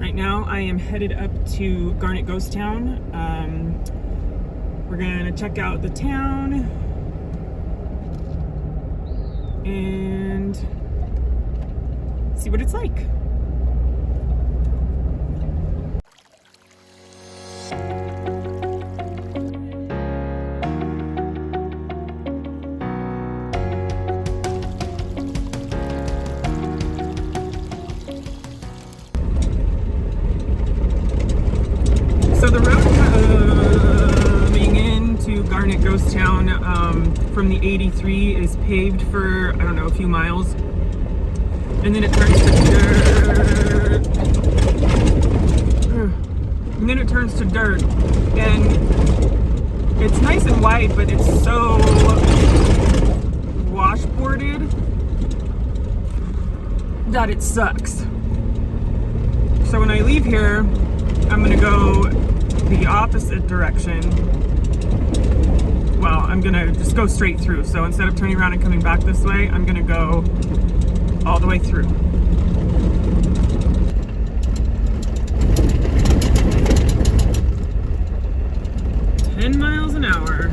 Right now I am headed up to Garnet Ghost Town. We're gonna check out the town and see what it's like. So the road coming into Garnet Ghost Town from the 83 is paved for, I don't know, a few miles. And then it turns to dirt. And then it turns to dirt. And it's nice and wide, but it's so washboarded that it sucks. So when I leave here, I'm gonna go the opposite direction. Well, I'm gonna just go straight through. So instead of turning around and coming back this way, I'm gonna go all the way through. "10 miles an hour."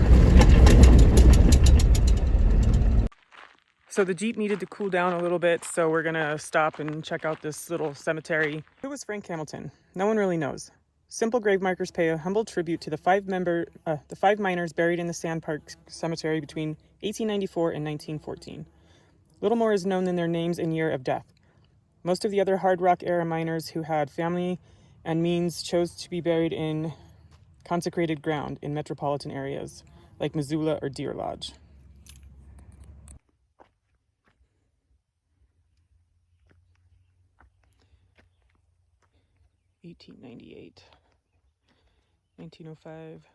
So the Jeep needed to cool down a little bit, so we're gonna stop and check out this little cemetery. Who was Frank Hamilton? No one really knows. Simple grave markers pay a humble tribute to the five miners buried in the Sand Park Cemetery between 1894 and 1914. Little more is known than their names and year of death. Most of the other hard rock era miners who had family and means chose to be buried in consecrated ground in metropolitan areas like Missoula or Deer Lodge. (1898) 1905,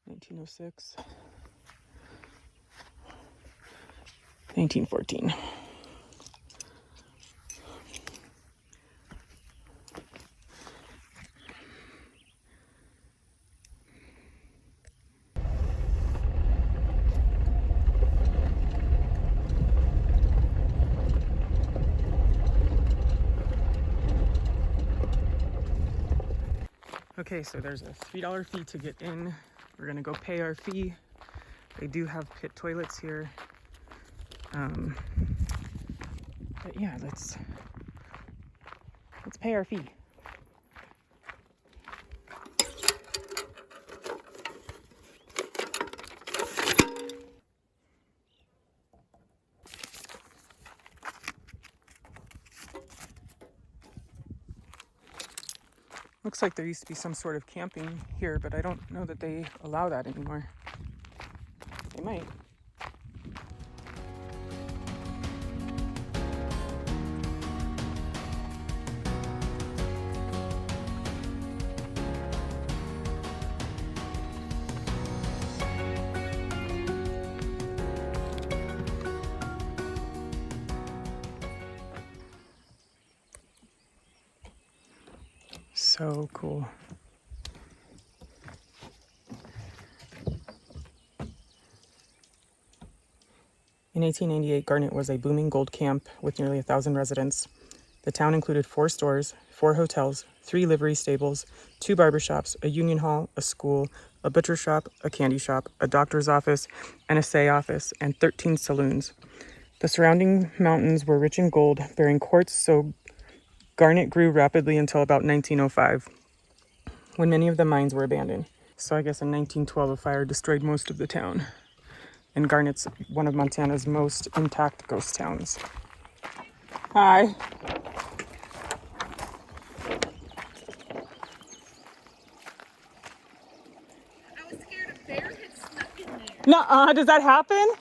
1906, 1914. Okay, so there's a $3 fee to get in. We're gonna go pay our fee. They do have pit toilets here. But yeah, let's pay our fee. Looks like there used to be some sort of camping here, but I don't know that they allow that anymore. They might. So cool. In 1898, Garnet was a booming gold camp with nearly 1,000 residents. The town included 4 stores, 4 hotels, 3 livery stables, 2 barbershops, a union hall, a school, a butcher shop, a candy shop, a doctor's office, an assay office, and 13 saloons. The surrounding mountains were rich in gold, bearing quartz, so Garnet grew rapidly until about 1905, when many of the mines were abandoned. So I guess in 1912, a fire destroyed most of the town. And Garnet's one of Montana's most intact ghost towns. Hi. I was scared a bear had snuck in there. Nuh-uh, does that happen?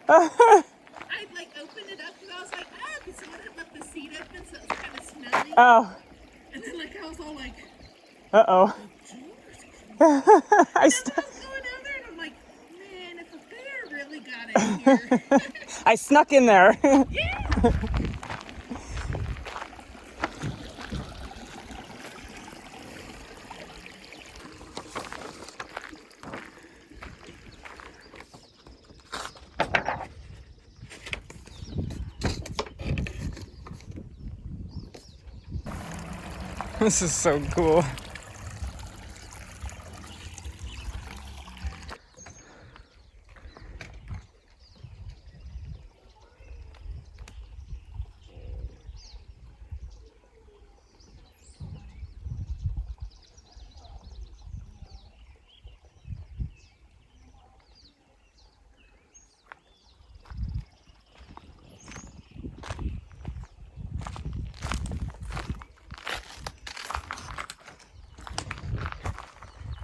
No. I like opened it up and I was like, because someone had left the seat open, so it was kind of smelly. Oh. And then like I was all like, uh-oh. I was going down there and I'm like, man, if a bear really got in here. I snuck in there. Yeah. This is so cool.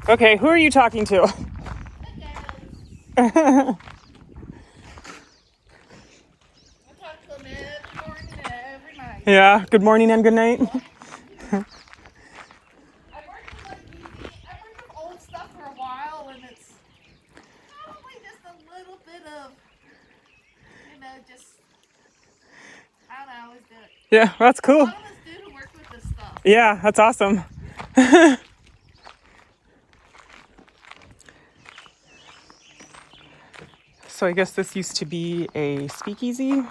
Okay, who are you talking to? I talk to them every morning and every night. Yeah, good morning and good night. I worked with old stuff for a while, and it's probably just a little bit of, just I don't know, I always do it. Yeah, that's A cool. lot of us do to work with this stuff. Yeah, that's awesome. So I guess this used to be a speakeasy.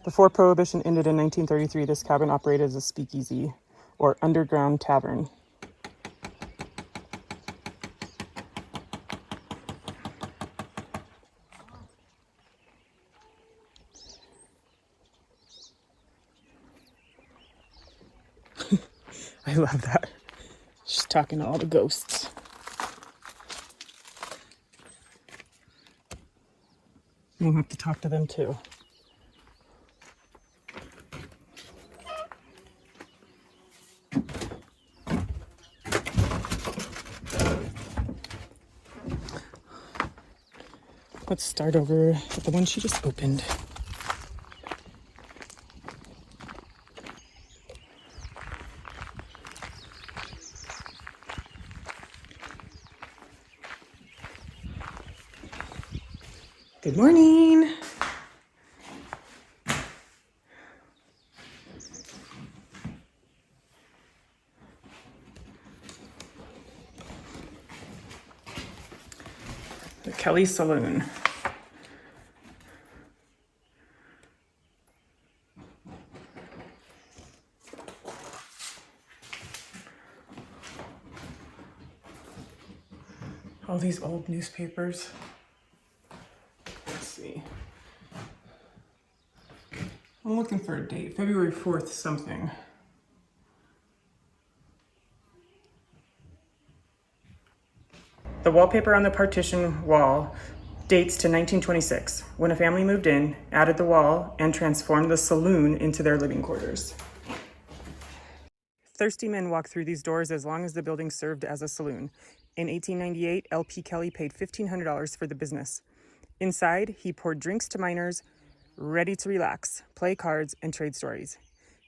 Before Prohibition ended in 1933, this cabin operated as a speakeasy or underground tavern. I love that. She's talking to all the ghosts. We'll have to talk to them too. Let's start over at the one she just opened. Good morning. The Kelly Saloon. All these old newspapers. Let's see. I'm looking for a date. February 4th something. The wallpaper on the partition wall dates to 1926, when a family moved in, added the wall, and transformed the saloon into their living quarters. Thirsty men walked through these doors as long as the building served as a saloon. In 1898, L.P. Kelly paid $1,500 for the business. Inside, he poured drinks to miners, ready to relax, play cards, and trade stories.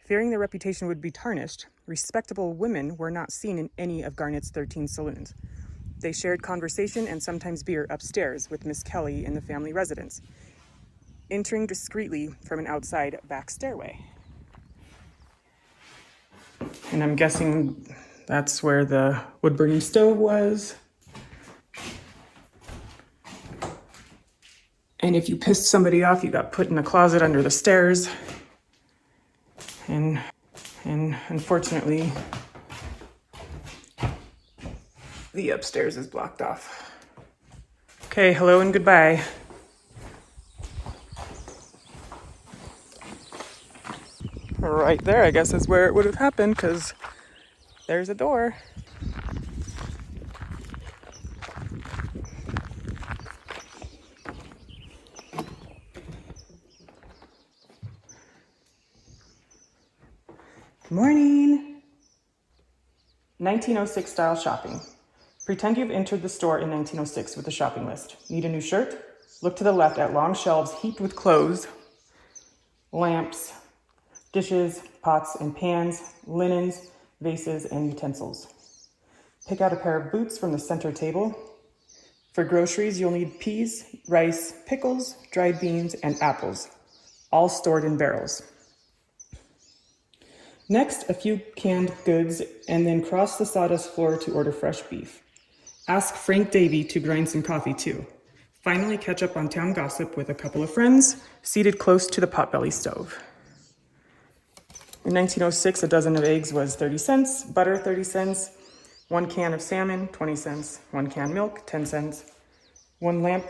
Fearing their reputation would be tarnished, respectable women were not seen in any of Garnet's 13 saloons. They shared conversation and sometimes beer upstairs with Miss Kelly in the family residence, entering discreetly from an outside back stairway. And I'm guessing that's where the wood-burning stove was. And if you pissed somebody off, you got put in a closet under the stairs. And unfortunately, the upstairs is blocked off. Okay, hello and goodbye. Right there, I guess, is where it would have happened, because there's a door. Morning. 1906 style shopping. Pretend you've entered the store in 1906 with a shopping list. Need a new shirt? Look to the left at long shelves heaped with clothes, lamps, dishes, pots and pans, linens, vases, and utensils. Pick out a pair of boots from the center table. For groceries, you'll need peas, rice, pickles, dried beans, and apples, all stored in barrels. Next, a few canned goods, and then cross the sawdust floor to order fresh beef. Ask Frank Davy to grind some coffee too. Finally, catch up on town gossip with a couple of friends seated close to the potbelly stove. In 1906, a dozen of eggs was 30 cents, butter 30 cents, 1 can of salmon 20 cents, 1 can milk 10 cents, 1 lamp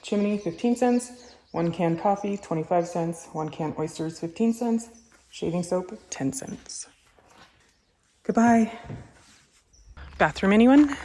chimney 15 cents, 1 can coffee 25 cents, 1 can oysters 15 cents, shaving soap 10 cents. Goodbye. Bathroom, anyone?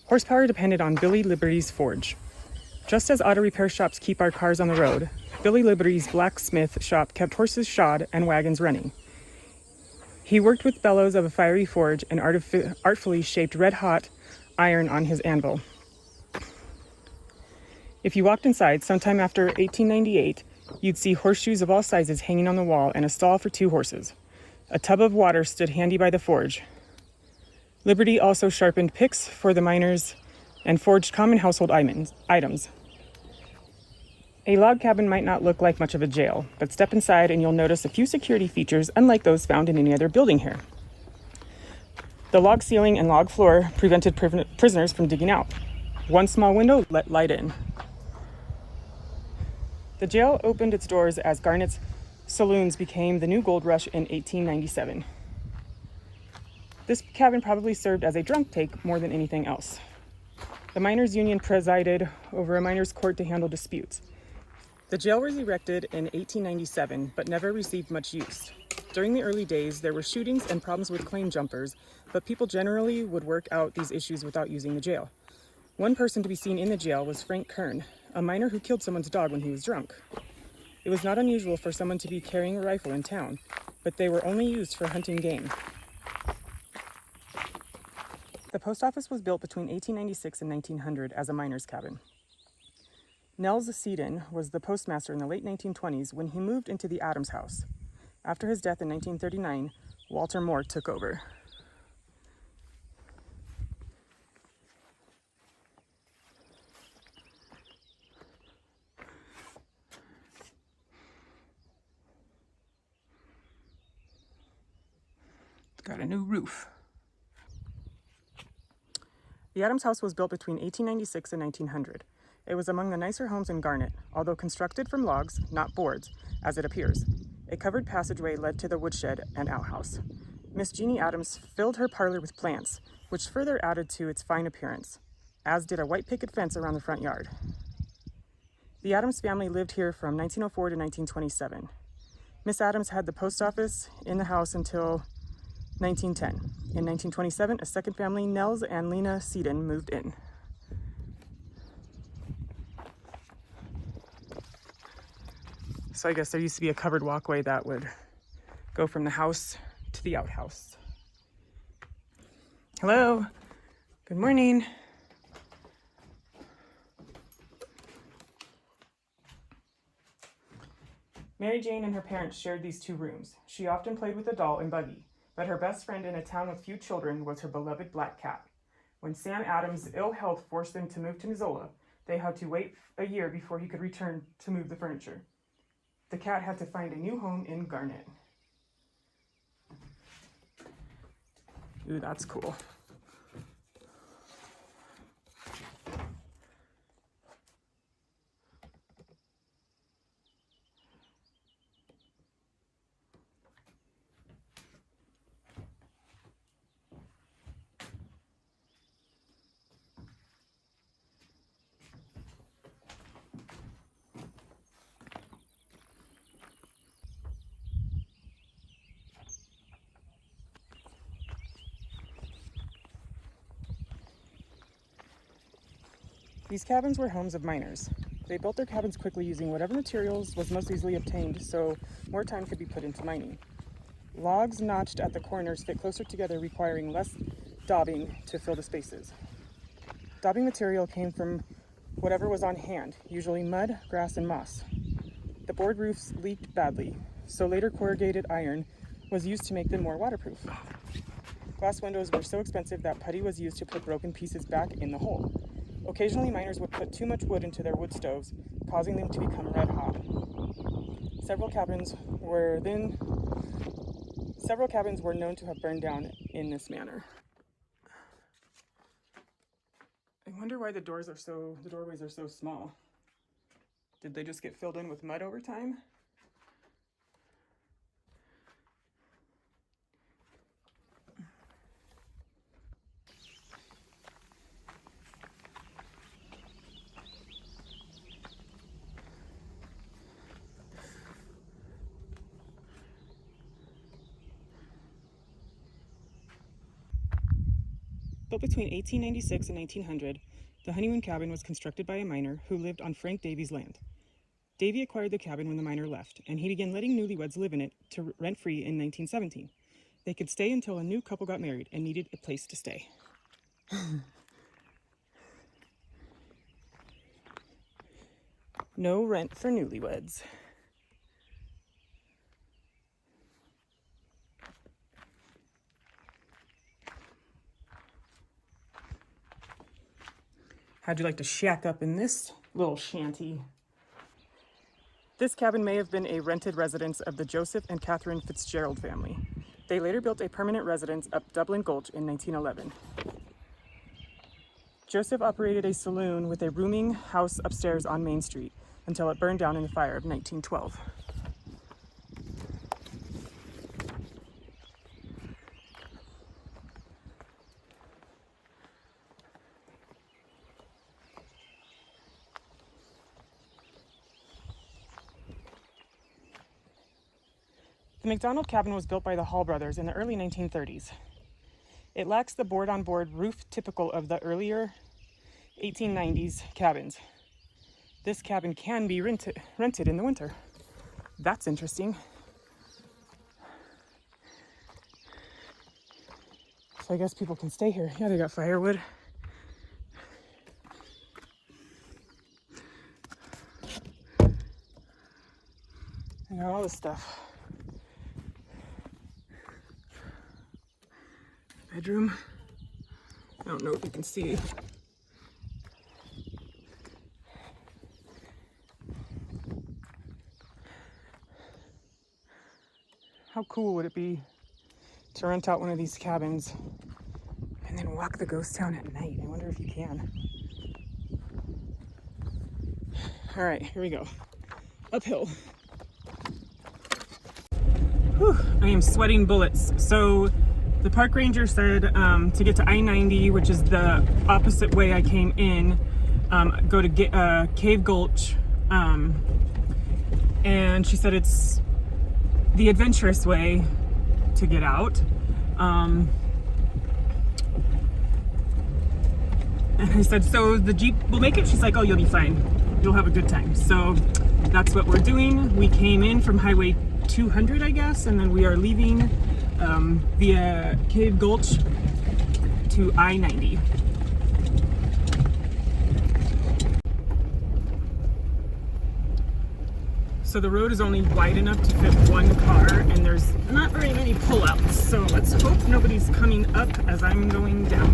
Horsepower depended on Billy Liberty's forge. Just as auto repair shops keep our cars on the road, Billy Liberty's blacksmith shop kept horses shod and wagons running. He worked with bellows of a fiery forge and artfully shaped red-hot iron on his anvil. If you walked inside sometime after 1898, you'd see horseshoes of all sizes hanging on the wall and a stall for 2 horses. A tub of water stood handy by the forge. Liberty also sharpened picks for the miners and forged common household items. A log cabin might not look like much of a jail, but step inside and you'll notice a few security features unlike those found in any other building here. The log ceiling and log floor prevented prisoners from digging out. 1 small window let light in. The jail opened its doors as Garnet's saloons became the new gold rush in 1897. This cabin probably served as a drunk take more than anything else. The miners' union presided over a miners' court to handle disputes. The jail was erected in 1897, but never received much use. During the early days, there were shootings and problems with claim jumpers, but people generally would work out these issues without using the jail. One person to be seen in the jail was Frank Kern, a miner who killed someone's dog when he was drunk. It was not unusual for someone to be carrying a rifle in town, but they were only used for hunting game. The post office was built between 1896 and 1900 as a miner's cabin. Nels Seaton was the postmaster in the late 1920s when he moved into the Adams house. After his death in 1939, Walter Moore took over. It's got a new roof. The Adams house was built between 1896 and 1900. It was among the nicer homes in Garnet, although constructed from logs, not boards, as it appears. A covered passageway led to the woodshed and outhouse. Miss Jeanie Adams filled her parlor with plants, which further added to its fine appearance, as did a white picket fence around the front yard. The Adams family lived here from 1904 to 1927. Miss Adams had the post office in the house until 1910. In 1927, a second family, Nels and Lena Seaton, moved in. So I guess there used to be a covered walkway that would go from the house to the outhouse. Hello, good morning. Mary Jane and her parents shared these 2 rooms. She often played with a doll and Buggy, but her best friend in a town with few children was her beloved black cat. When Sam Adams' ill health forced them to move to Missoula, they had to wait a year before he could return to move the furniture. The cat had to find a new home in Garnet. Ooh, that's cool. These cabins were homes of miners. They built their cabins quickly using whatever materials was most easily obtained, so more time could be put into mining. Logs notched at the corners fit closer together, requiring less daubing to fill the spaces. Daubing material came from whatever was on hand, usually mud, grass, and moss. The board roofs leaked badly, so later corrugated iron was used to make them more waterproof. Glass windows were so expensive that putty was used to put broken pieces back in the hole. Occasionally, miners would put too much wood into their wood stoves, causing them to become red hot. Several cabins were known to have burned down in this manner. I wonder why the doorways are so small. Did they just get filled in with mud over time? Built between 1896 and 1900, the Honeymoon Cabin was constructed by a miner who lived on Frank Davy's land. Davy acquired the cabin when the miner left, and he began letting newlyweds live in it to rent-free in 1917. They could stay until a new couple got married and needed a place to stay. No rent for newlyweds. How'd you like to shack up in this little shanty? This cabin may have been a rented residence of the Joseph and Catherine Fitzgerald family. They later built a permanent residence up Dublin Gulch in 1911. Joseph operated a saloon with a rooming house upstairs on Main Street until it burned down in the fire of 1912. The McDonald cabin was built by the Hall brothers in the early 1930s. It lacks the board-on-board roof typical of the earlier 1890s cabins. This cabin can be rented in the winter. That's interesting. So I guess people can stay here. Yeah, they got firewood. They got all this stuff. Bedroom. I don't know if you can see. How cool would it be to rent out one of these cabins and then walk the ghost town at night? I wonder if you can. All right, here we go. Uphill. Whew, I am sweating bullets. So the park ranger said to get to I-90, which is the opposite way I came in, go to Cave Gulch, and she said it's the adventurous way to get out. And I said, so the Jeep will make it? She's like, oh, you'll be fine. You'll have a good time. So that's what we're doing. We came in from Highway 200, I guess, and then we are leaving via Cave Gulch to I-90. So the road is only wide enough to fit one car, and there's not very many pullouts. So let's hope nobody's coming up as I'm going down.